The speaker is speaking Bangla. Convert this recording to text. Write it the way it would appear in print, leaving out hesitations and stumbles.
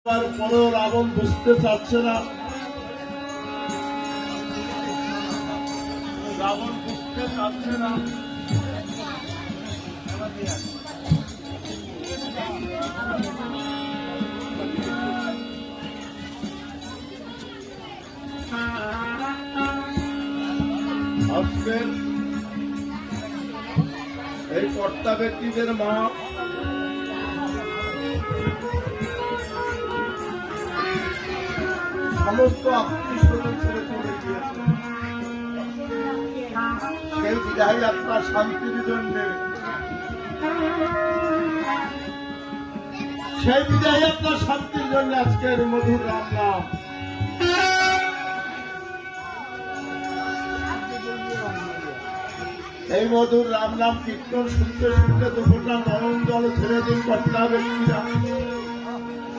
তারপরেও রাবণ বুঝতে চাচ্ছে না, রাবণ বুঝতে চাচ্ছে না। আজকের এই কর্তা ব্যক্তিদের মা সমস্ত আত্মীয় স্বজন ছেড়ে চলে গিয়েছে। সেই বিদায় যাত্রা শান্তির জন্য, সেই বিদায় যাত্রা শান্তির জন্য আজকের মধুর রাম নাম। এই মধুর রাম নাম কীর্তন শুনতে শুনতে দুপুরটা নরম জল ছেড়ে দিন কর্তা ব্যক্তিরা।